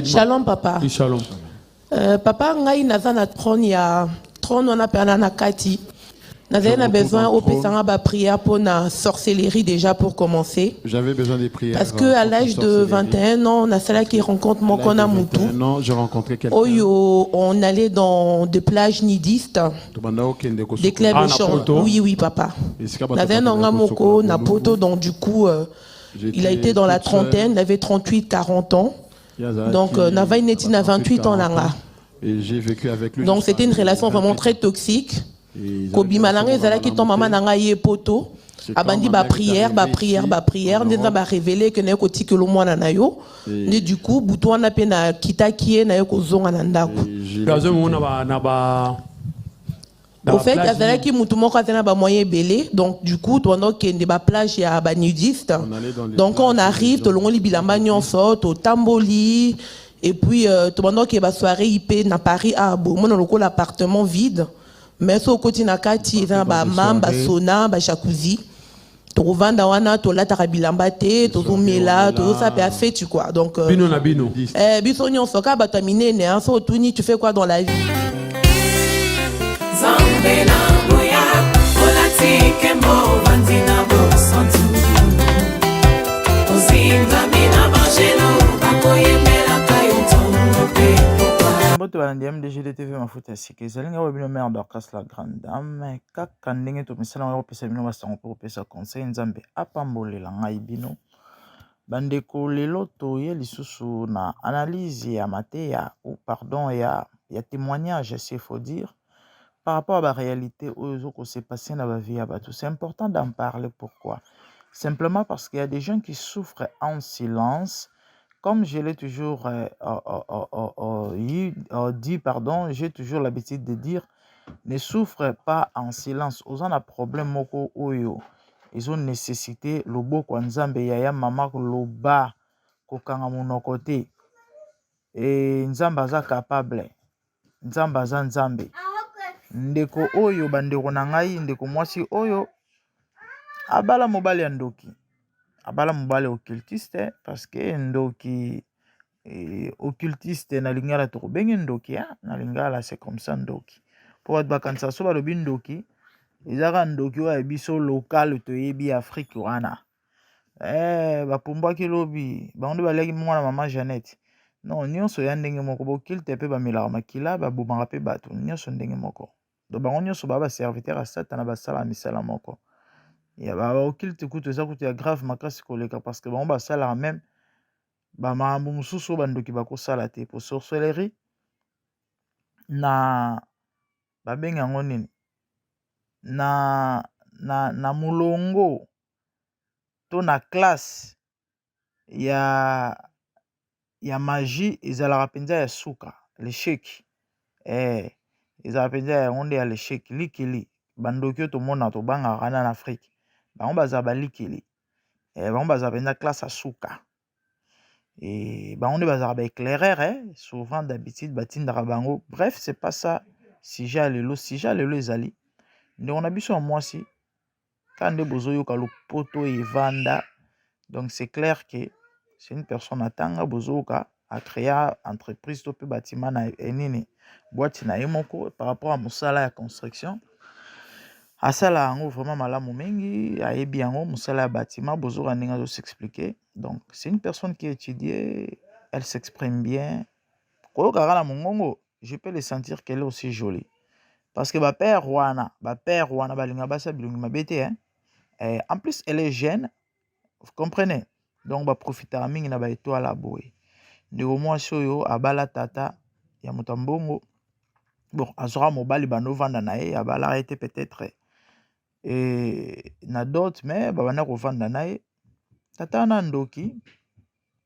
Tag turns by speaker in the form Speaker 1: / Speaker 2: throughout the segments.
Speaker 1: Shalom papa.
Speaker 2: Oui, shalom.
Speaker 1: Papa ngai naza na trône ya trône wana pena na kati. Naza besoin au pesanga ba prière pour la sorcellerie déjà pour commencer.
Speaker 3: J'avais besoin des prières.
Speaker 1: Parce que à l'âge de 21 ans, on a celle qui rencontre mon kona Moutou.
Speaker 3: Non, j'ai rencontré quelqu'un.
Speaker 1: On allait dans des plages nudistes, des clubs de chant. Oui, papa. Naza na moko na poto, donc du coup, il a été dans la trentaine, il avait 38, 40 ans. Donc, Nava Ineti n'a 28 ans là.
Speaker 3: Et j'ai vécu avec lui.
Speaker 1: Donc, c'était une relation vraiment très toxique. Kobi Malanga, Zala qui tombe maman nanga yé poto. Abandi ba prière. Ndenza ba révélé que n'a koti que le mois na yo. Ne du coup, bouton na pe na kita kie na yo ko zonga na ndako. Au fait, Azala qui moutoumoko azana ba moyen belé. Donc, du coup, pendant qu'il y a des plages, il y a des nudistes. Donc, quand on arrive, tout le monde bilamba nyonso, au Tamboli. Et puis, pendant qu'il y a des soirées IP na Paris, bon, on a l'appartement vide. Mais sur le côté na kati, il y a ba mam, ba sona, ba jacuzzi. Tu revends wana, tu la tarabilamba te, tu mela, tu ça peut fait tu quoi. Donc,
Speaker 2: bino na bino.
Speaker 1: Biso nyonso ka batamine ne, so tuni, tu fais quoi dans la vie?
Speaker 4: Moto bandiam DGDTV mafuta sike zalinga webino mère Dorcas la grande dame kaka ndenge to misala ngo pesa bino basango po pesa conseil nzambe apambolela ngai bino bandeko lelo toye lisusu na analyse ya mateya ou pardon ya témoignage s'il faut dire par rapport à la réalité où s'est passé dans la vie à Batou. C'est important d'en parler. Pourquoi? Simplement parce qu'il y a des gens qui souffrent en silence. Comme je l'ai toujours dit, pardon, j'ai toujours l'habitude de dire, ne souffrent pas en silence. Ils ont un problème moko oyo. Ils ont nécessité le beau kwanzambe yaya mama le bas kokanga monokote. Et nzambaza capable. Nzambaza nzambe. Ndeko oyo bandeko na ngai ndeko mwasi oyo abala mobali ya ndoki abala mobali occultiste parce que ndoki occultiste na lingala to benge ndoki na lingala c'est comme ça ndoki pour bakanisa so balobi ndoki ezaka ndoki oyo biso local to yebi Afrique wana bapumbwaki lobi bango baleki mwana mama Jeannette non nyonso ya ndenge moko boculte pe bamelaka makila babomaka pe bato nyonso ndenge moko. Donc bango nyonso baba serviteur à Satan basala misala moko. Ya ba occulte kutu eza kutu ya grave makasi koleka parce que bango basala même ba maambo mususu bandoki bakosala te pour sorcellerie na babenga ngo nini na mulongo to na classe ya magie ezalaka penza ya suka l'échec ezala penza ya ngonde ya l'échec likili bandoki to mona to banga kana na Afrique bango baza balikili bango baza penza classe asuka bango nde baza ba éclaireur souvent d'habitude batindaka bango. Bref, c'est pas ça sujet lelo ezali ndeko na biso ya mwasi kande bozoyoka lopoto evanda. Donc c'est clair que c'est une personne atanga bozoka a créé entreprise to pe bâtiment na enini boîte na yemoko par rapport à musala ya construction asala yango vraiment malamu mingi ayebi yango musala ya bâtiment bozoka ndenge azo s'expliquer. Donc c'est une personne qui étudie, elle s'exprime bien koyoka kala mongongo je peux le sentir qu'elle est aussi jolie parce que ba père wana balinga basa bilungi mabete en plus elle est jeune, vous comprenez. Donc ba profiter mingi na ba étoile la boy ndeko mwasi oyo abala tata ya mutambongo bon azora mobali bano vanda na ye abala arrêté peut-être na d'autres mais babana ko vanda na ye tata na ndoki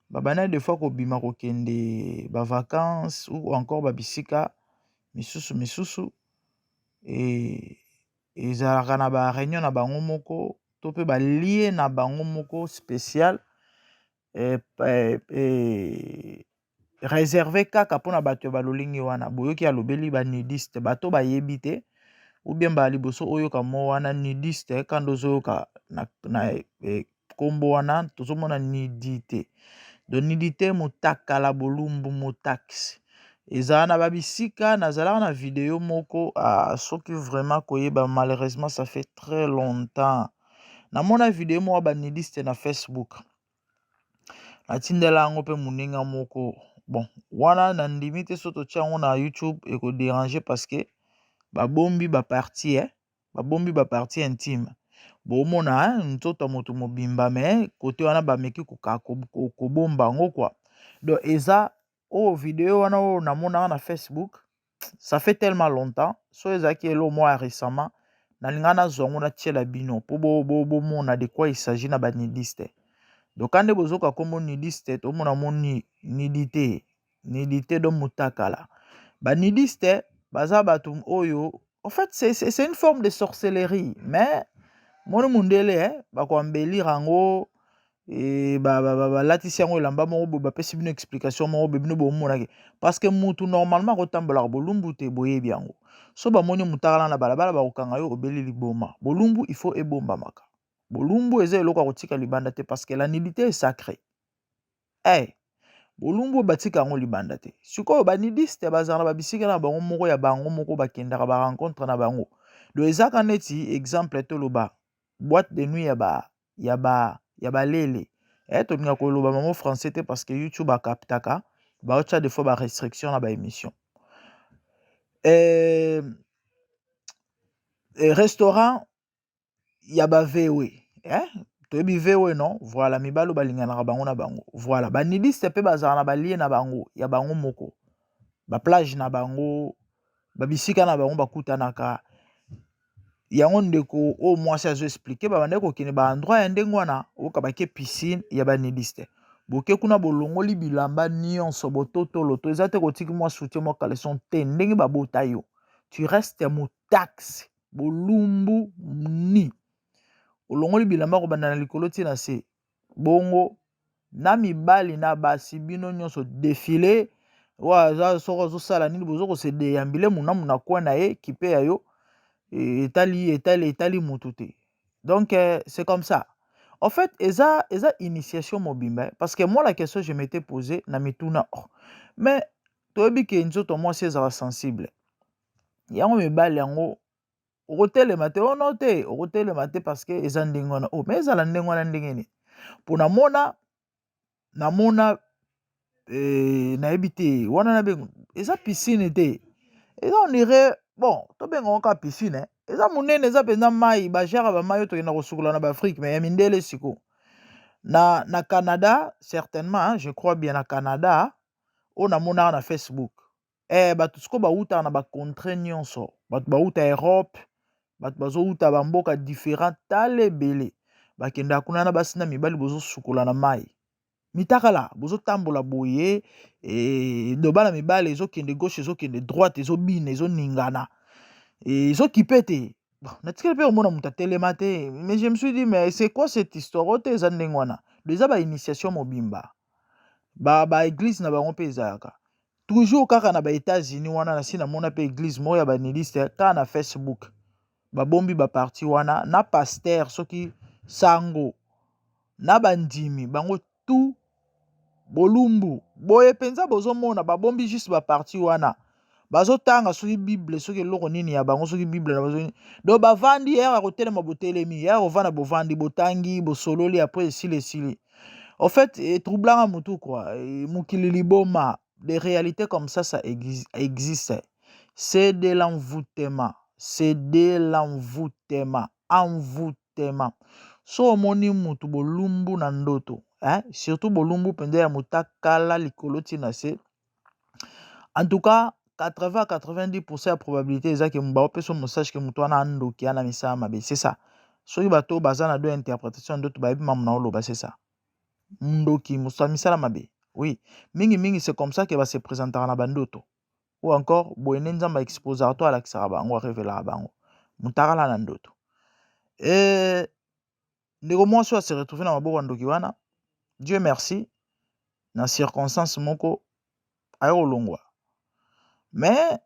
Speaker 4: babana des fois ko bima ko kende ba vacances ou encore ba bisika misusu ezalaka na ba réunion na bango moko to pe ba lié na bango moko spécial réservé kaka pona bato balolingi wana boyoki alobeli ba nudiste bato bayebi te ou bien ba liboso oyo ka mo wana nudiste kando zoyoka na kombo wana tozomona nudité. donc nidité mutakala bolumbu mutaxi ezala na babisika nazala na vidéo moko soki vraiment koyeba malheureusement ça fait très longtemps namona vidéo moko banidiste na Facebook natindela yango mpe moninga moko bon wana nandimi te so totia yango na YouTube ekodéranger parce que babombi baparti babombi baparti intime bomona nzoto moto mobimba me kote wana bameki kobomba yango quoi donc eza vidéo wana namona na Facebook ça fait tellement longtemps so ezaki elo moi récemment nalinga nazwa yango natiela bino po bomona de quoi il s'agit na banidiste donc quand bozoka komo nidiste tomona moni nidité do mutakala banidiste baza batum oyo en fait c'est une forme de sorcellerie mais moni mundele bakoambelira yango balatisi yango elamba moko boye bapesi bino explication moko boye bino bomonaki parce que mutu normalement akotambolaka bolumbu te boyebi yango so bamoni mutakala na balabala bakokanga yo obeli liboma bolumbu il faut ebombamaka bolumbu eza eloko ya kotika libanda te parce que la nudité est sacrée bolumbu batika yango libanda te sikoyo banidiste bazala na babisika na bango moko ya bango moko bakendaka barencontre na bango do ezaka neti exemple toloba boîte de nuit ya balele tolinga koloba mamo français te parce que YouTube akaptaka baotya des fois barestriction na baémission restaurant ya bavewe toyebi vewe non voilà mibalo balinganaka bango na bango voilà banidiste mpe bazala na balie na bango ya bango moko baplage na bango babisika na bango bakutanaka yango ndeko o mwasi azo expliquer babande kokende baendroit ya ndenge wana oyoka bake piscine ya banidiste boke kuna bolongoli bilamba nyonso bototoloto eza te kotiki mwa soutien mwa caleçon te ndenge babota yo tu restes mutaxi bolumbu ni olongoli bilamba kobanda na likolo ti na se bongo na mibali na basi bino nyonso défilé wa soko azosala nini bozo kosedeyambile munamuna kwa na ye kipe ya yo etali mutu te donc c'est comme ça en fait eza initiation mobimba parce que moi la question je m'étais posé na mituna mais toyebi ke nzoto mwasi ezala sensible yango mibali yango okotelema te ono te okotelema te parce que eza ndenge wana mais ezala ndenge wana ndenge nini mpo namona nayebi te wana nabengo eza piscine te eza onire bon tobenga ngo kaka piscine eza monene eza mpenza mai bajara bamai oyo tokenda kosukola na baafrike mais ya mindele siko na Canada certainement je crois bien na Canada oyo namonaka na Facebook bato siko bautaka na bacontre nyonso bato bauta Europe bato bazouta bamboka différent tala ebele bakendaka kuna na basi na mibali bozosukola na mai mitakala bozotambola boye dobala mibali ezokende gauche ezokende droite ezobina ezoningana ezokipe te natikeli mpe komona moto atelema te mais je me suis dit mais c'est quoi cette histoire oyo te eza ndenge wana eza bainitiation mobimba baeglise na bango mpe ezalaka toujours kaka na baétats-unis wana nasi namona mpe église moko ya banidiste kaka na Facebook babombi baparti wana na paster soki sango na bandimi bango tout bolumbu boye penza bozomona babombi juste baparti wana bazotanga soki bible soki eloko nini ya bango soki bible na bazo do bavandi ya kotelema botelemi ya kovanda bovandi botangi bosololi après esili en fait troublanga mutu quoi mokili liboma des réalités comme ça existe c'est de l'envoûtement envoûtement so omoni mutu bolumbu na ndoto surtout bolumbu pende ya mutakala likolo tina se en tout cas 80-90% ya probabilité eza ke baopesa message ke mutu wana andoki ana misala mabe c'est ça soki bato baza na deux interprétation ndoto bayebi mamu na oloba c'est ça ndoki musa misala mabe oui mingi c'est comme ça que va se présentera na bandoto ou encore boyene nzamba exposera to alakisaka bango révélera bango mutakala na ndoto ndeko mwasi se retrouver na maboko ya ndoki wana Dieu merci na circonstance moko ayo kolongwa mais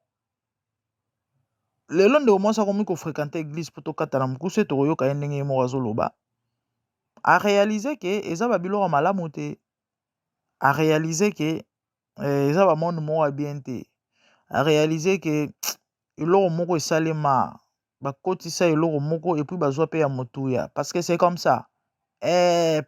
Speaker 4: lelo ndeko mwasi akomi kofréquente église po tokata na mokuse tokoyoka ye ndenge ye moko azoloba aréalize ke eza babiloko malamu te a réalisé que eza ba monde moko ya bien te, a réalisé que eloko moko esalema bakotisa eloko moko et puis bazwa pe ya motuya, parce que c'est comme ça.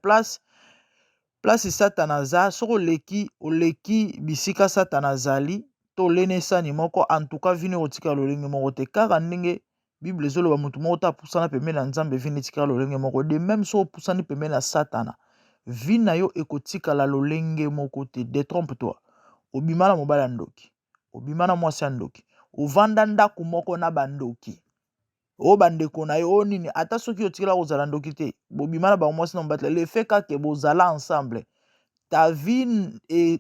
Speaker 4: Place Satan aza soki oleki bisika Satan azali to oleni esani moko, en tout cas vino otika lolenge moko te, kaka ndenge Bible ezoloba mutu moko ta pusana pembeni na Nzambe vino etika lolenge moko, de même so opusani pembeni na Satana vi na yo ekotikala lolenge moko te. Détrompe-toi. Obima na mobali ya ndoki, obima na mwasi ya ndoki, ovanda ndako moko na bandoki, o bandeko na yo nini, ata soki otikala kozala ndoki te, bobima na bango mwasi na mobali, le fait kaka bozala ensemble, ta vie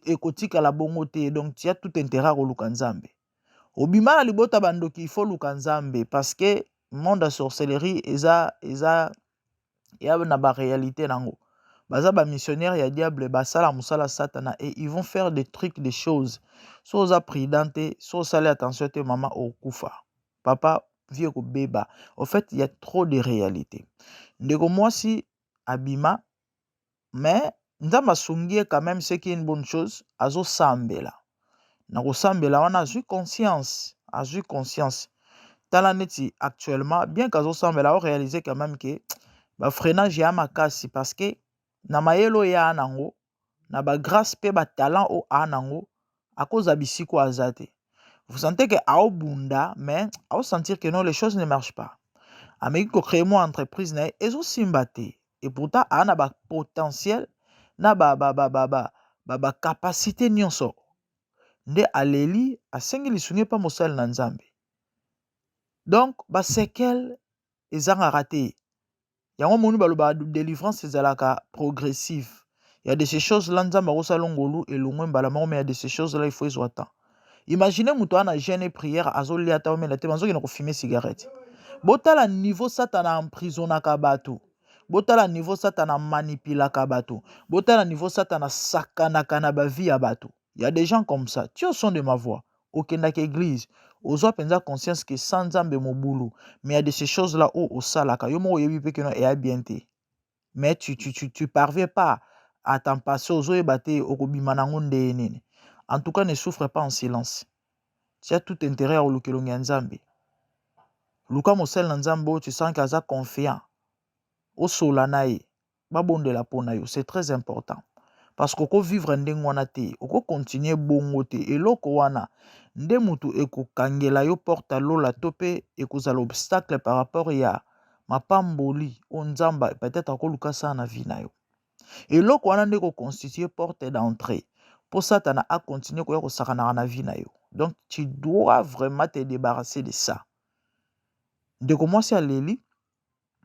Speaker 4: ekotikala bongo te. Donc tu as tout intérêt à koluka Nzambe. Obima na libota bandoki, il faut luka Nzambe, parce que monde ya sorcellerie eza ya na ba réalité nango. Baza ba missionnaire ya diable, basala musala Satana, et ils vont faire des trucs, des choses. So oza prudente, so sale attention te mama okufa. Papa vie ko beba. En fait, il y a trop de réalité. Ndeko mwasi abima, mais Nzambe asungie quand même, c'est qui est une bonne chose, azo sambela. Na ko sambela wana azui conscience, Tala neti actuellement, bien qu'azo sambela, on réalise quand même que ba freinage ya makasi, parce que na mayelo ya anango, na ba grâce pe ba talent o anango, à cause abisiko azate. Vous sentez que ao bunda, mais ao sentir que non, les choses ne marchent pas. Ameki ko créer mo entreprise na ezo simbate, et pourtant ana ba potentiel na ba capacité nyonso. Nde aleli asengi lisungi pa mosali na Nzambe. Donc ba sequel ezanga raté. Yango moni baloba délivrance ezalaka progressive. Il y a de ces choses là Nzambe akosalongolu elongwe mbala moko, mais il y a de ces choses là il faut ezwa temps. Imaginez mutu ana jeûne et prière azoli ata omela te banzoki na ko fumer cigarette. Botala niveau Satana emprisonnaka bato. Botala niveau Satana manipulaka bato. Botala niveau Satana sakanaka na ba vie ya bato. Il y a des gens comme ça. Tu es au son de ma voix. Okendaka église. Ozwa penza conscience que sans Nzambe mobulu. Mais il y a de ces choses là où osalaka. Yo mo yebi pe que non e bien te. Mais tu parviens pas à t'en passer aux oye bate okobima nango nde nene. En tout cas, ne souffre pas en silence. Tu as tout intérêt à olukelongi Nzambe. Luka mosel na Nzambe, tu sens qu'il est confiant. Au solanae, babondela pona yo, c'est très important. Parce que ko vivre ndenge wana te, ko continuer bongo te, eloko wana nde mutu eko kangela yo porta lola tope ekozala obstacle par rapport ya mapamboli o Nzamba peut-être ko luka sa na vie na yo. Eloko wana nde ko constituer porte d'entrée pour Satana a continuer ko sakana na vie na yo. Donc tu dois vraiment te débarrasser de ça. De commencer à leli,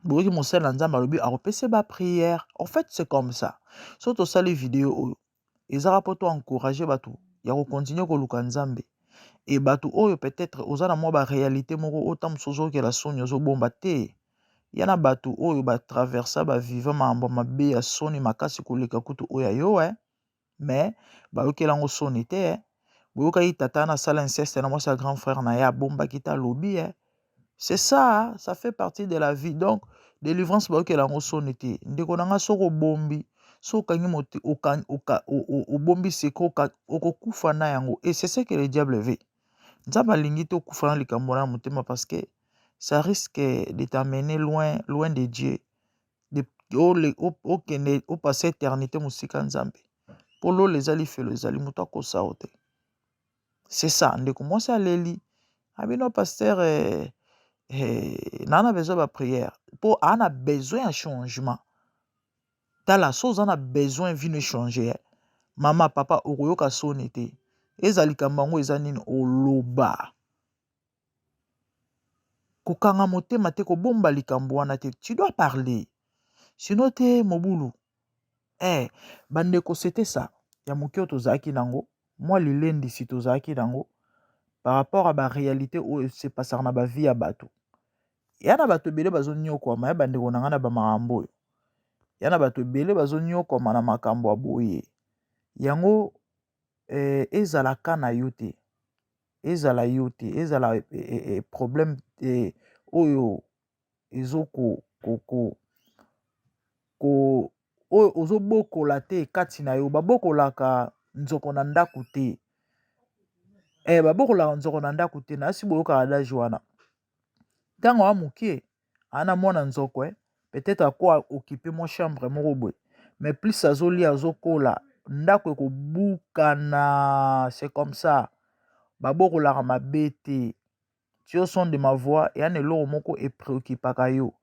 Speaker 4: boki mosel na Nzamba lobi a repese ba prière. En fait, c'est comme ça. Surtout ça les vidéos ezara poto encourager batu ya ko continuer ko luka Nzambe. Et batu oyo peut-être ozana mo ba réalité moko otam sozo ke la soni ozo bomba te. Yana batu oyo ba traversa ba vivre mambo mabe ya soni makasi koleka kutu oya yo mais ba yokelango soni te. Boyoka yi tata na sala inceste na mwasi grand frère na ya bomba kita lobi C'est ça, ça fait partie de la vie. Donc, délivrance, bah, ok, la sonne était. Ndeko nanga soko bombi, so kangi moti, o bombi seko, o kufa na yango. Et c'est ce que le diable veut. Nzaba lingite o kufa na likambona motema parce que ça risque de t'amener loin de Dieu. Au passé éternité musika Nzambe. Pour l'eau, les ali fait les ali mutako saote. C'est ça, ndeko moi ça leli. Abino pasteur nana besoin de prière. Pour on a besoin de changement. Dans la chose on a besoin de changer. Maman, papa, okoyoka sonete. Ezali kambango ezanini oloba. Kokanga motema te ko bomba likambo wana te. Tu dois parler. Sinon te mobulu. Bandeko c'était ça. Ya mokyo tozaki nango. Moi lilendi si tozaki nango. Par rapport à la réalité où c'est passé dans la vie à bateau. Yana bato bele bazo nyoko ma bandeko nanga na ba makambo. Yana bato bele bazo nyoko ma na makambo aboye. Yango ezalaka na yote. Ezala yote, ezala problème oyo ezoko ko oyo ozobokola te kati na yo babokolaka nzoko na ndako te. Babokolaka nzoko na ndako te na si boyoka adage wana. Ntango wa mokie ana mwana nzoko peut-être akwa occuper mon chambre moko boye. Mais plus azolia azokola ndako ekobukana, c'est comme ça. Babokolaka mabe te. Tu es au son de ma voix et ane eloko moko e préoccupaka yo.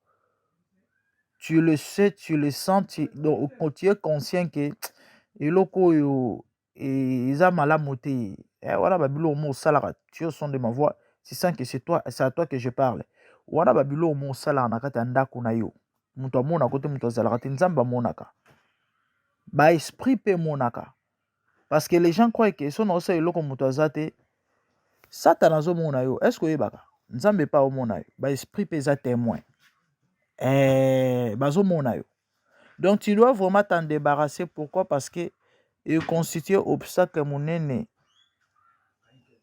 Speaker 4: Tu le sais, tu le sens, donc tu es conscient que eloko yo eza malamu te. Voilà babilo mo salaka. Tu es au son de ma voix, tu sens que c'est à toi que je parle. Voilà babilo mo salaka na kati ya ndako na yo. Mutu amona kote mutu azalaka te nzambe amonaka. Ba esprit pe monaka. Parce que les gens croient que son osa eloko mutu azate Satan azomona yo. Est-ce que oyebaka? Nzambe pa omona yo. Ba esprit pe za témoin. Bazomona yo. Donc tu dois vraiment t'en débarrasser. Pourquoi? Parce que il constitue obstacle monene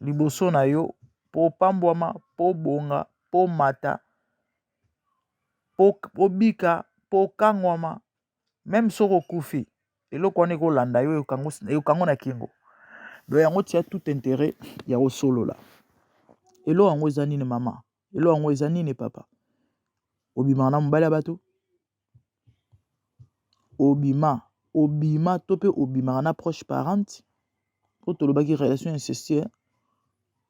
Speaker 4: liboso na yo po pambwama, po bonga, po mata, po bika, po kangwama, même soko kufi. Eloko wana ekolanda yo ekango na kingo. Donc yango tia tout intérêt ya osolo la. Elo yango eza nini mama? Elo yango eza nini papa? Obima na mobali bato? Obima to pe obima na proche parente. Po tolobaki relation incestueuse,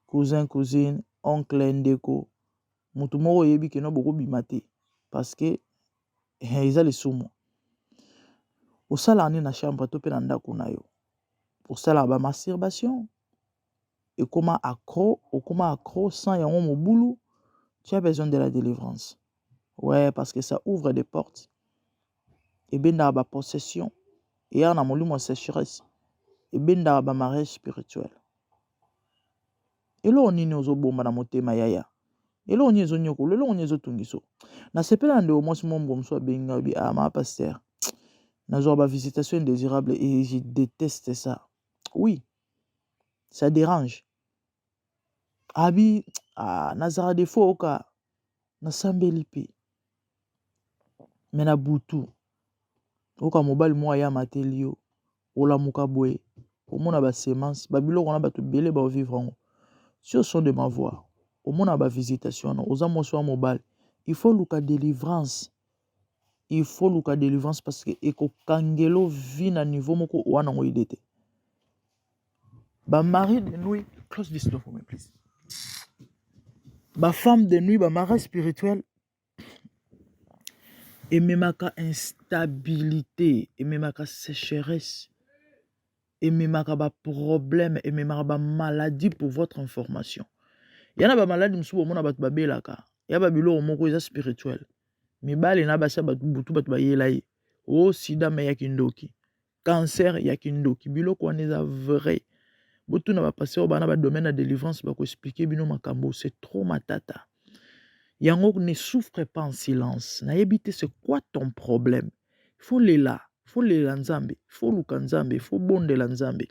Speaker 4: cousin cousine, oncle ndeko. Mutu moko yebi ke no boko bima te parce que eza le sumo. Osala ani na chambre to pe na ndako na yo. Osala ba masturbation. Et comment accro sans yango mobulu, tu as besoin de la délivrance. Ouais, parce que ça ouvre des portes. Et bien dans la possession, et y a un molimo sécheresse, et bien dans la mariage spirituel. Et là on y ozo bomba na motema yaya. Et là on y ozo nyoko, là on y ozo tungiso. Na sepela ande au moins mon bom so benga bi ma pasteur. Na zo ba visitation indésirable et je déteste ça. Oui. Ça dérange. Abi nazara de fo oka na sambeli pe. Mena butu. Oka mobile mo ya matelio. Ola muka boye. Omona ba semence, ba biloko na batu belé ba vivre ngo. Si au son de ma voix, omona ba visitation no, oza mo so mobile. Il faut luka délivrance. Il faut luka délivrance parce que eko kangelo vi na niveau moko wana ngo idete. Ba mari de nuit, close this door for me please. Ba femme de nuit, ba mari spirituel, et même instabilité, et même sécheresse, et même problème, et même maladie pour votre information. Il y a des maladies qui sont babelaka. Il y a des biloko qui sont spirituels. Mais bale na basa butu batu bayelaye. Oh sida me yakindoki. Cancer yakindoki. Biloko wana eza vrai. Botu na ba passer bana ba domaine de délivrance ba ko expliquer bino makambo, c'est trop matata. Yango ne souffre pas en silence. Na yebite c'est quoi ton problème? Il faut les nzambe, il faut luka nzambe, il faut bonde la nzambe.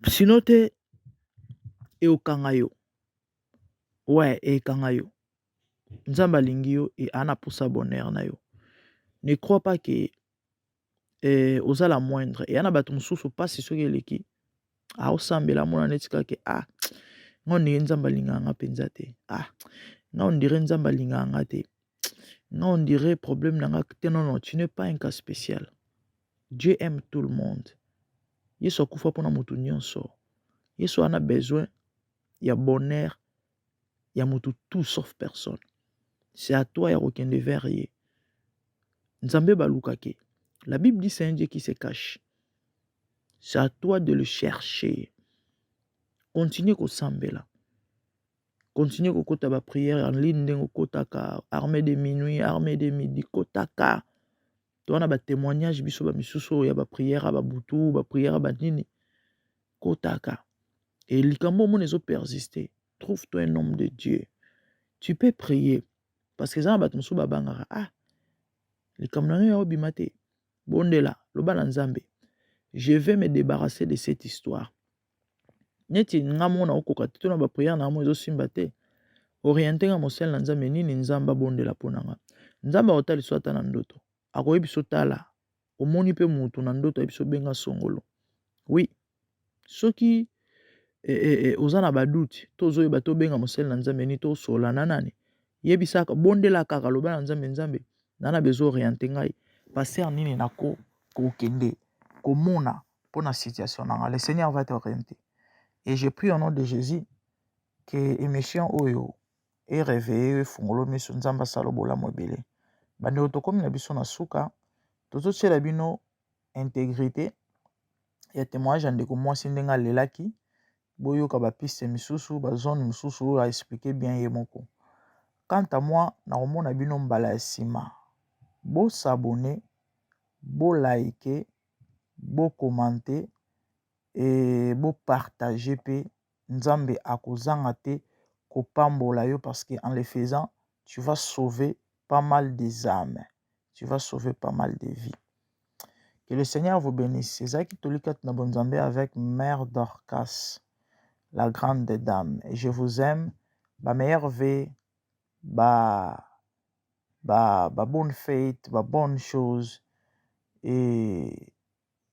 Speaker 4: Sinon te e okangayo. Ouais, e kangayo. Nzambe alingi yo et ana poussa bonheur na yo. Ne crois pas que oza la moindre. Et ana bato mususu pasi soki eleki. Osambela mona netika ke ngoni nzambe alinganga penza te. Nga on dirait nzambe alinganga te. Nga on dirait problème nanga te. Non, tu n'es pas un cas spécial. Dieu aime tout le monde. Yesu akufa pona mutu nyonso. Yesu ana besoin ya bonheur ya mutu tout sauf personne. C'est à toi, Yaroken de Verrier. Nzambe balukake. La Bible dit c'est un Dieu qui se cache. C'est à toi de le chercher. Continue ko sambela. Continue ko kota ba prière en ligne ndengo kotaka. Armée de minuit, armée de midi, kotaka. Toana ba témoignage biso ba misuso ya ba prière ba butu, ba prière ba nini. Kotaka. Et likambo mon ezo persister. Trouve-toi un homme de Dieu. Tu peux prier. Parce que ça va te souba bangara. Les kamnano obimate. Bondela, loba nzambe. Je vais me débarrasser de cette histoire. Neti ngamona okoka tona ba prière na mo ezo simbate. Orienter nga mosel nzambe nini nzamba bondela ponanga. Nzamba otali swata na ndoto. Akoyebi sotala. omoni pe mutu na ndoto biso benga songolo. Oui, soki oza na baduti tozoyeba tobenga mosali na Nzambe ni tosola na nani yebisaka bondela kaka loba na Nzambe, Nzambe nana bezo orienter ngai passer nini nako kokende komona pona situation nanga. Le Seigneur va t'orienter. Et je prie au nom de Jésus que émission oyo est réveillé fungolo miso Nzamba salo bola mobile. Bande otokomi na biso na suka toto tshela bino intégrité ya témoignage ndeko mwasi ndenga lelaki boyoka ba piste misusu ba zone misusu a expliquer bien ye moko. Quant à moi na omona bino mbala ya sima bo s'abonner, bo liker, bo commenter et bo partager pe Nzambe akozanga te kopambola yo parce que en le faisant tu vas sauver pas mal des âmes, tu vas sauver pas mal de vies. Que le Seigneur vous bénisse. C'est ça qui tolikat na bonzambe avec Mère Dorcas, la grande dame. Et je vous aime. Ba meilleure vie, ba bonne fête, ba bonne chose. Et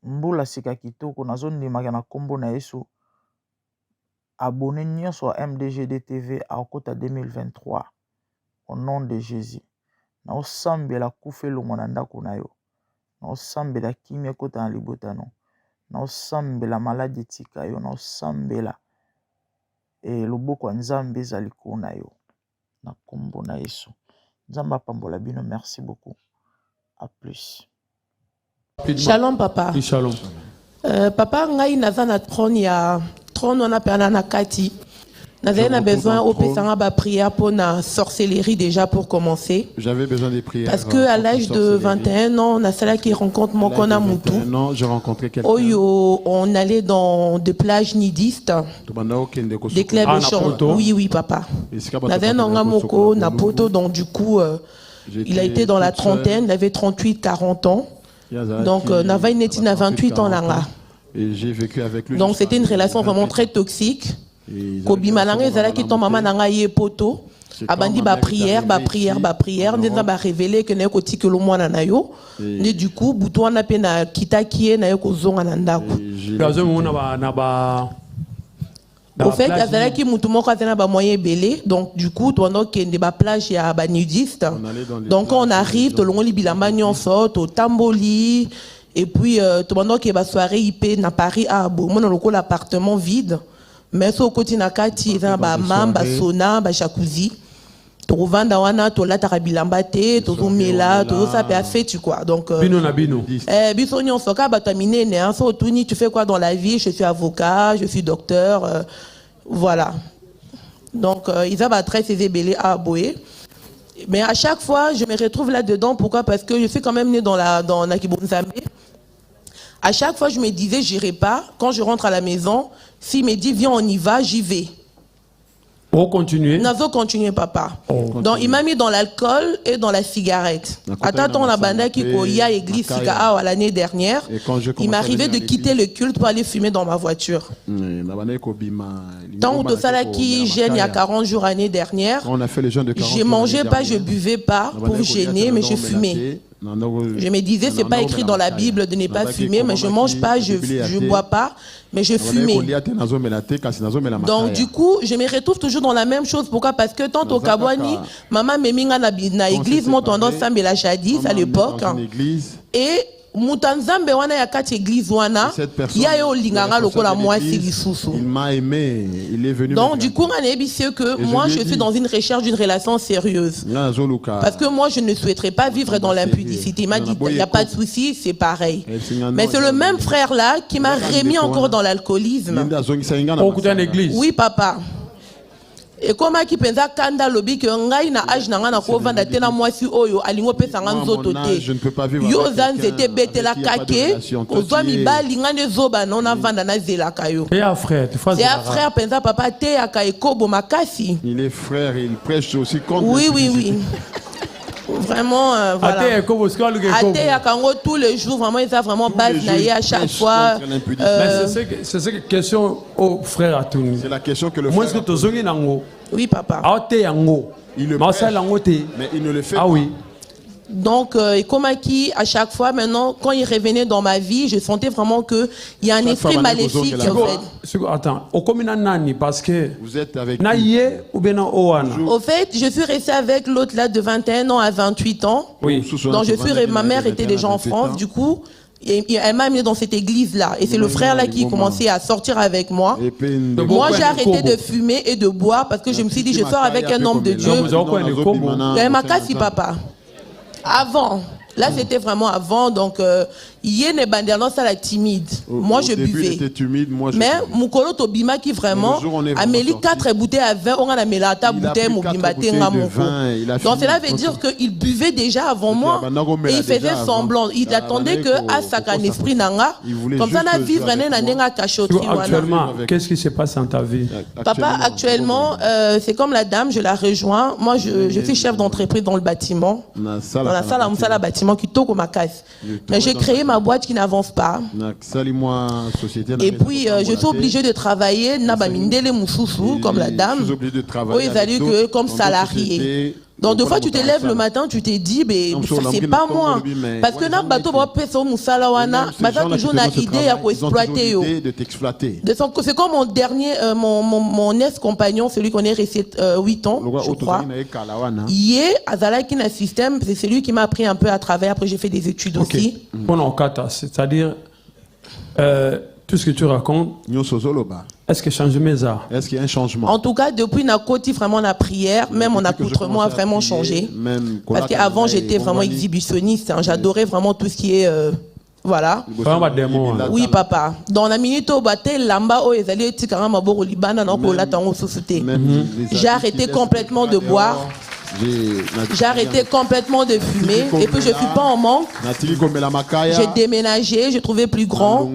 Speaker 4: mbula sika kitoko na zone de magana kombo na Yesu. Abonnez-vous sur MDGD TV à Okota 2023. Au nom de Jésus. Na osambela kufelo mwananda kunayo. Na osambela kimia kota na libotano. Na osambela maladi tika yo. Na osambela loboko Nzambe ezali kuna yo. Na kombo na Yesu. Nzamba pambola bino, merci beaucoup. À plus.
Speaker 1: Shalom papa.
Speaker 3: Oui, shalom.
Speaker 1: Papa ngai naza na trône ya trône wana pena na kati. J'avais besoin au pesanga ba prière pour la sorcellerie déjà pour commencer.
Speaker 3: J'avais besoin des prières.
Speaker 1: Parce que à l'âge de 21 ans, on a celle qui rencontre mon kona mutu.
Speaker 3: Non, j'ai rencontré quelqu'un.
Speaker 1: On allait dans des plages nudistes. Des clubs de chant. Oui, oui, papa. N'avait un moko na poto, donc du coup il a été dans la trentaine, il avait 38-40 ans. Donc n'avait une étine à 28 ans là.
Speaker 3: Et j'ai vécu avec lui.
Speaker 1: Donc c'était une relation vraiment très toxique. Kobi malanga ezala ki ton maman nanga ye poto abandi ba prière ndenza ba révéler que na ko tikelo mwana na yo ne du coup butu wana pe na kitakie na yo ko zonga na ndako au fait azala ki mutu moko azana ba moyen belé donc du coup pendant kende ba plage ya ba nudiste donc on arrive to longoli bilamba nyonso to tamboli et puis pendant que ba soirée IP na Paris à Bourg mon loko l'appartement vide. Mais so koti na kati eza ba mamba sona ba jacuzzi to vanda wana to la tarabilamba te to mela to ça peut faire tu quoi donc
Speaker 2: bino na bino
Speaker 1: biso nyonso ka batamine ne so tuni tu fais quoi dans la vie? Je suis avocat, je suis docteur, voilà donc ils ont très ces belé à Boé. Mais à chaque fois je me retrouve là dedans. Pourquoi? Parce que je suis quand même né dans la Kibonzambe. À chaque fois, je me disais, j'irai pas. Quand je rentre à la maison, s'il me dit, viens, on y va, j'y vais.
Speaker 2: Pour continuer?
Speaker 1: Nous continuer, papa. Donc, il m'a mis dans l'alcool et dans la cigarette. Attends, on a bandé qui y a église l'année dernière. Il m'arrivait de quitter le culte pour aller fumer dans ma voiture. Tant que ça qui gêne il y a 40 jours l'année dernière, je mangeais pas, je buvais pas pour gêner, mais je fumais. Je me disais, c'est pas écrit dans la Bible de ne pas fumer, mais je mange pas, je bois pas, mais je fumais. Donc du coup, je me retrouve toujours dans la même chose. Pourquoi? Parce que tant au Kabwani, maman m'éminga na église, mon tendance sambe la jadis à l'époque, et Mutanzambe wana ya kati église wana ya yo linganga lokola moi silisusu.
Speaker 3: Il m'a aimé, il est venu.
Speaker 1: Donc du coup on a ébissé que moi je suis dans une recherche d'une relation sérieuse. Parce que moi je ne souhaiterais pas vivre dans l'impudicité. Il m'a dit il n'y a pas de souci, c'est pareil. Mais c'est le même frère là qui m'a remis encore dans l'alcoolisme. Oui papa. Et comment qui pensa kanda lobby que ngai na âge na ngana ko vanda tena mwasi oyo alingo pesa nganzo toté yo zanzete betela kake ozwa mibali ngane zoba na ona vanda na zela kayo
Speaker 2: et un frère
Speaker 1: c'est un frère pensa papa te aka ekobo makasi
Speaker 3: il est frère il prêche aussi contre
Speaker 1: oui vraiment voilà Ate Yakango tous les jours vraiment ils ont vraiment base naïe à chaque fois
Speaker 2: c'est cette question au frère Atouni.
Speaker 3: C'est la question que le
Speaker 2: frère
Speaker 1: oui papa
Speaker 3: il le prêche, mais il ne le fait pas.
Speaker 2: Oui
Speaker 1: Donc, et comme qui, à chaque fois, maintenant, quand il revenait dans ma vie, je sentais vraiment qu'il y a un esprit maléfique, en fait.
Speaker 2: Attends, au commun nani, parce que...
Speaker 3: Vous êtes avec
Speaker 2: Naïe ou bien Oana?
Speaker 1: Au fait, je suis restée avec l'autre là de 21 ans à 28 ans.
Speaker 2: Oui.
Speaker 1: Donc, ma mère était déjà en France, du coup. Et elle m'a amené dans cette église-là. Et c'est le frère là qui commençait à sortir avec moi. Moi, j'ai arrêté de fumer et de boire parce que je me suis dit, je sors avec un homme de Dieu. Elle m'a cassé, papa. Avant. Là, c'était vraiment avant. Donc, il y a une bandana, ça la timide. Moi, je buvais. Mais Moukolo Tobima qui vraiment a mis 4 bouteilles à vin, on a mis la bouteille, donc, cela veut dire qu'il buvait déjà avant moi. Et il faisait semblant. Il attendait que à Sakan esprit nanga, comme ça, on vivre un cachot.
Speaker 2: Actuellement, qu'est-ce qui se passe dans ta vie?
Speaker 1: Papa, actuellement, c'est comme la dame, je la rejoins. Moi, je suis chef d'entreprise dans le bâtiment. Dans la salle à bâtiment qui toque ma casse. Mais j'ai créé ma boîte qui n'avance pas. Et puis, je suis obligé de travailler comme la dame. Oui, comme salarié. Donc, des fois, tu te lèves le matin, tu te dis, c'est pas moi. Parce que dans le bateau, toujours une idée à exploiter. C'est comme mon dernier, mon ex-compagnon, celui qu'on est resté 8 ans, je crois. Il est à Zalakina System, c'est celui qui m'a appris un peu à travers. Après, j'ai fait des études aussi.
Speaker 2: Bon, c'est-à-dire, tout ce que tu racontes, est-ce que change mes arts?
Speaker 3: Est-ce qu'il y a un changement?
Speaker 1: En tout cas, depuis Nakoti, vraiment la prière, même mon accoutrement a vraiment changé. Parce qu'avant, j'étais vraiment exhibitionniste. J'adorais vraiment tout ce qui est... voilà. Oui, papa. Dans la minute où j'ai arrêté complètement de boire. J'ai arrêté complètement de fumer. Et puis je ne suis pas en manque. J'ai déménagé, j'ai trouvé plus grand.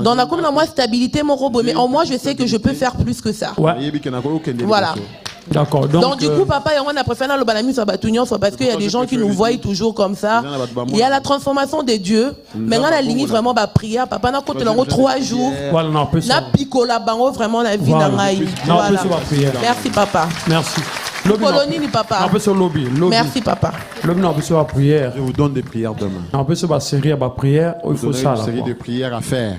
Speaker 1: Dans la commune, moi, stabilité, mon robot. Mais en moi, je sais que je peux faire plus que ça.
Speaker 2: Ouais.
Speaker 1: Voilà.
Speaker 2: D'accord.
Speaker 1: Donc du coup, papa, on a préféré le banami sur Batunion parce qu'il y a des gens qui nous voient toujours comme ça. Il y a la transformation de Dieu. Maintenant, la ligne vraiment la prière. Papa, on a compté 3 jours.
Speaker 2: Voilà, on peut ça.
Speaker 1: On a picolé vraiment la vie dans la vie. Merci, papa.
Speaker 2: Merci.
Speaker 1: Colonie, papa. Merci, papa.
Speaker 3: Je vous donne des prières demain.
Speaker 2: On peut se série à prière. Il faut ça.
Speaker 3: Une série de prières à faire.